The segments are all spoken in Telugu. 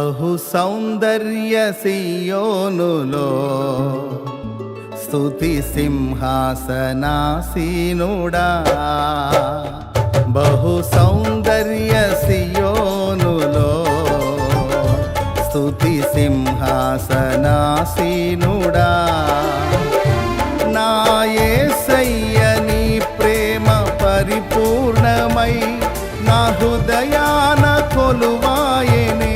బహు సౌందర్య సియోనులో స్తుతి సింహాసనాసీనుడా. బహు సౌందర్య సియోనులో స్తుతి సింహాసనాసీనుడా. నా యేసయ్య నీ ప్రేమ పరిపూర్ణమై నా హృదయాన కొలువాయనే.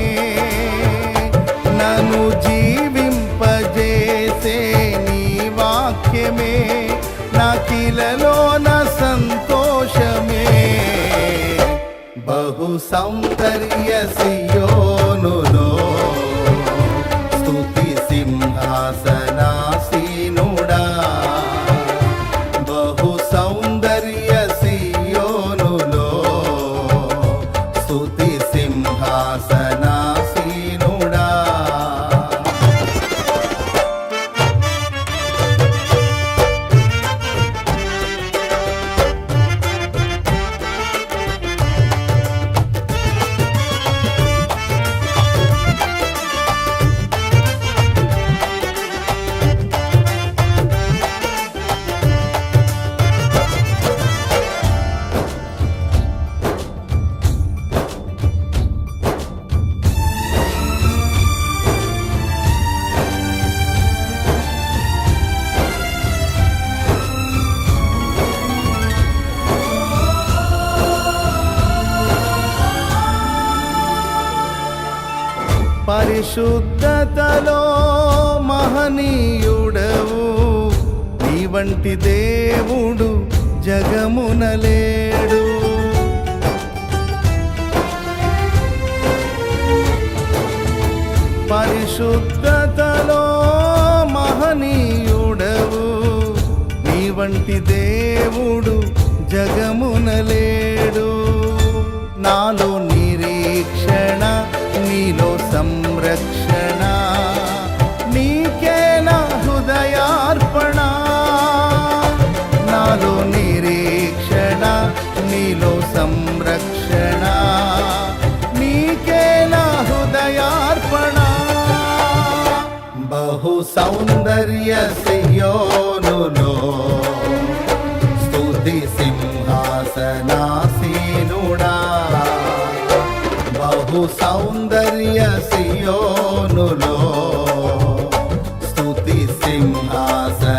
నన్ను జీవింపజేసే నీ వాక్యమే నాకిలలోన సంతోషమే. బహు సౌందర్య సియోనులో స్తుతి సింహాసనాసీనుడా. బహు సౌందర్య సియోనులో స్తుతి సింహాసనాసీనుడా. పరిశుద్ధతలో మహనీయుడవు, నీ వంటి దేవుడు జగమున లేడు. పరిశుద్ధతలో మహనీయుడవు, నీ వంటి దేవుడు జగమున లేడు. నాలో నిరీక్షణ, నీలో సంరక్షణ, నీకే నా హృదయార్పణ. నాలో నిరీక్షణ, నీలో సంరక్షణ, నీకే నా హృదయార్పణ. బహు సౌందర్య సియోనులో స్తుతి సింహాసనాసీనుడా. బహు సౌందర్య సియోనులో స్తుతి సింహాసనాసీనుడా.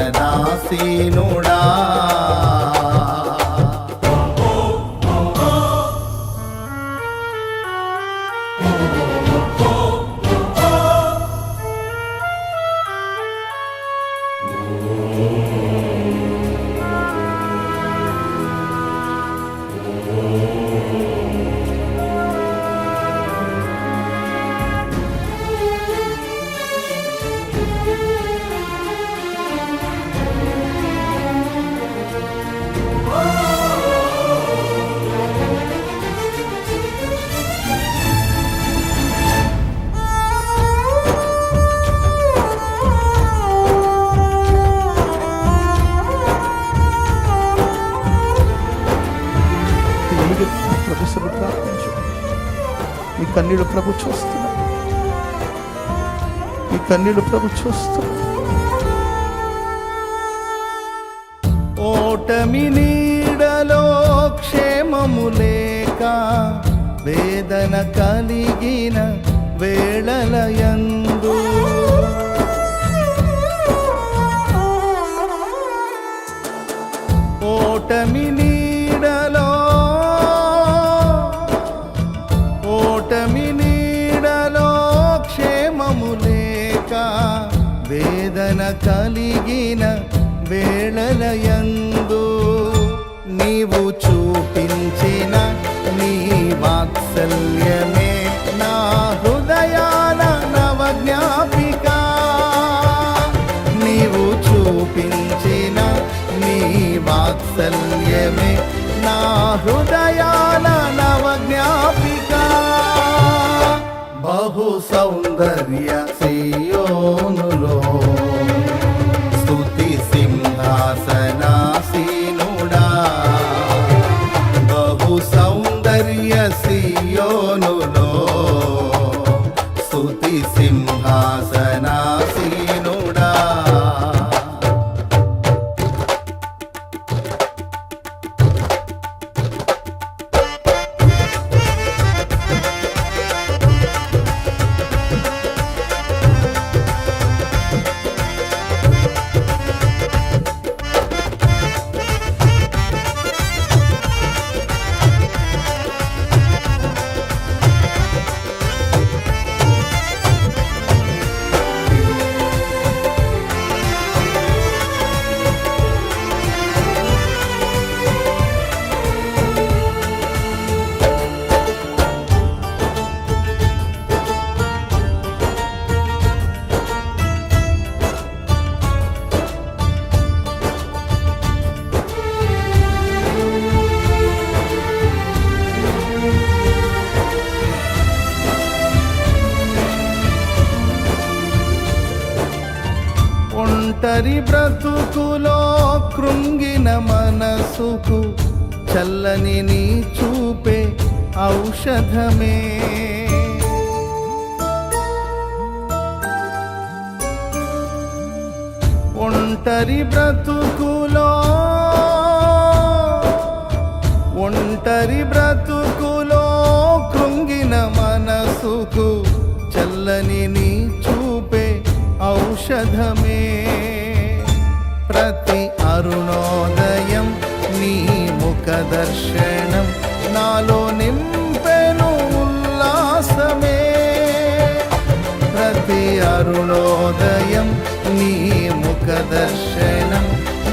ప్రభుత్వం ప్రార్థించు. ఈ కన్నీళ్ళు ప్రభు చూస్తున్నా, ఈ కన్నీళ్ళు ప్రభు చూస్తున్నా. ఓటమి నీడలో క్షేమము లేక వేదన కలిగిన వేళలయందు ఓటమి నీడలో క్షేమము లేక వేదన కలిగిన వేళలయందు నీవు చూపించిన నీ వాత్సల్యమే నా హృదయాన నవజ్ఞాపిక. నీవు చూపించిన నీ వాత్సల్యమే నా హృదయాన నవజ్ఞాపిక. బహు సౌందర్య సియోనులో స్తుతి సింహాసనాసీనుడా. బహు సౌందర్య సియోనులో ఒంటరి బ్రతుకులో కృంగిన మనసుకు చల్లని నీ చూపే ఔషధమే. ఒంటరి బ్రతుకులో కృంగిన మనసుకు చల్లని నీ చూపే ఔషధమే. ప్రతి అరుణోదయం నీ ముఖ దర్శనం నాలో నింపెను ఉల్లాసమే. ప్రతి అరుణోదయం నీ ముఖ దర్శనం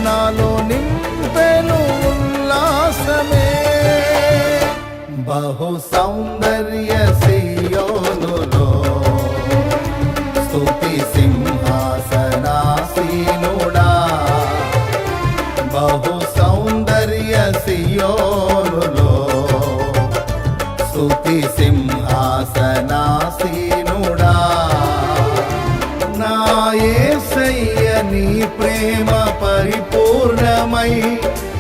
నాలో నింపెను ఉల్లాసమే. బహు సౌందర్య సియోనులో స్తుతి సింహాసనాసీనుడా. బహు సౌందర్య సియోనులో స్తుతి సింహాసనాసీనుడా. నా యేసయ్య నీ ప్రేమ పరిపూర్ణమై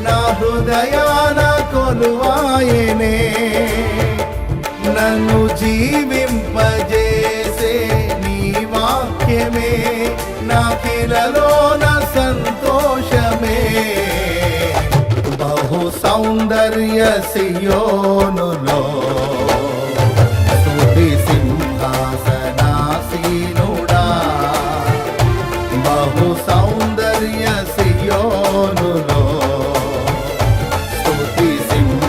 నా హృదయాన కొలువాయనే. నన్ను జీవింపజేసే నీ వాక్యమే నాకిలలో నా సంతోషమే. బహు సౌందర్య సియోనులో స్తుతి సింహాసనాసీనుడా. బహు సౌందర్య సియోనులో స్తుతి సింహాసనాసీనుడా.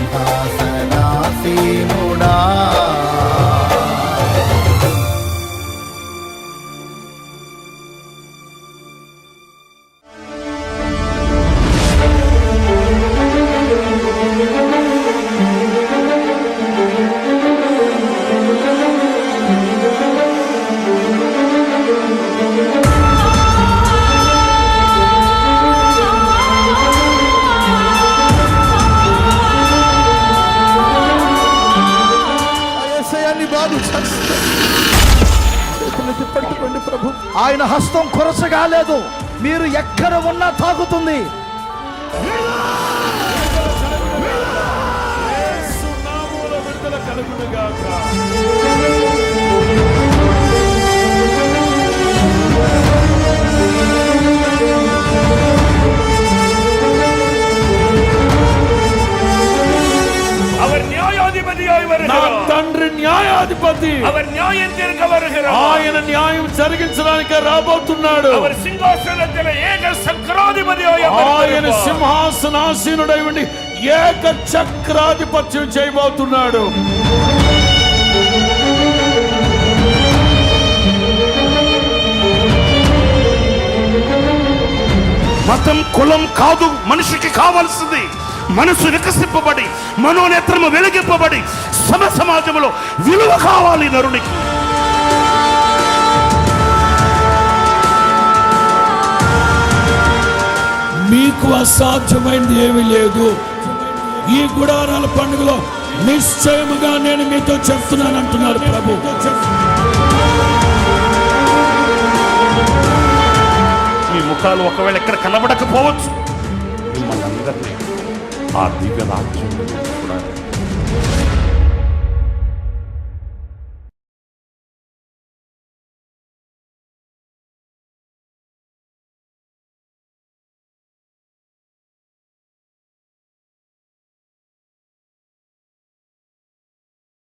చేతులెత్తి పట్టుకోండి ప్రభు. ఆయన హస్తం కొరసగా లేదు. మీరు ఎక్కడ ఉన్నా తాకుతుంది. తండ్రి న్యాయాధిపతి, அவர் நியாயம் தீர்க்க வருகிறார். ఆయన న్యాయం జరిగించడానికి రాబోతున్నాడు. அவர் సింహాసనத்திலே ఏక చక్రాధిపతియాయి ఆయన సింహాసనాసీనుడై ఉండి ఏక చక్రాధిపత్యం చేయబోతున్నాడు. మతం కులం కాదు మనిషికి కావాల్సింది. మనసు వికసింపబడి మనోనేత్రము వెలిగింపబడి సమాజంలో విలువ కావాలి నరునికి. మీకు అసాధ్యమైనది ఏమీ లేదు. ఈ గుడారాల పండుగలో నిశ్చయముగా నేను మీతో చెప్తున్నాను అంటున్నారు ప్రభు. మీ ముఖాలు ఒకవేళ ఎక్కడ కనబడకపోవచ్చు, మిమ్మల్ని అందరినీ ఆ దివ్య రాజ్యం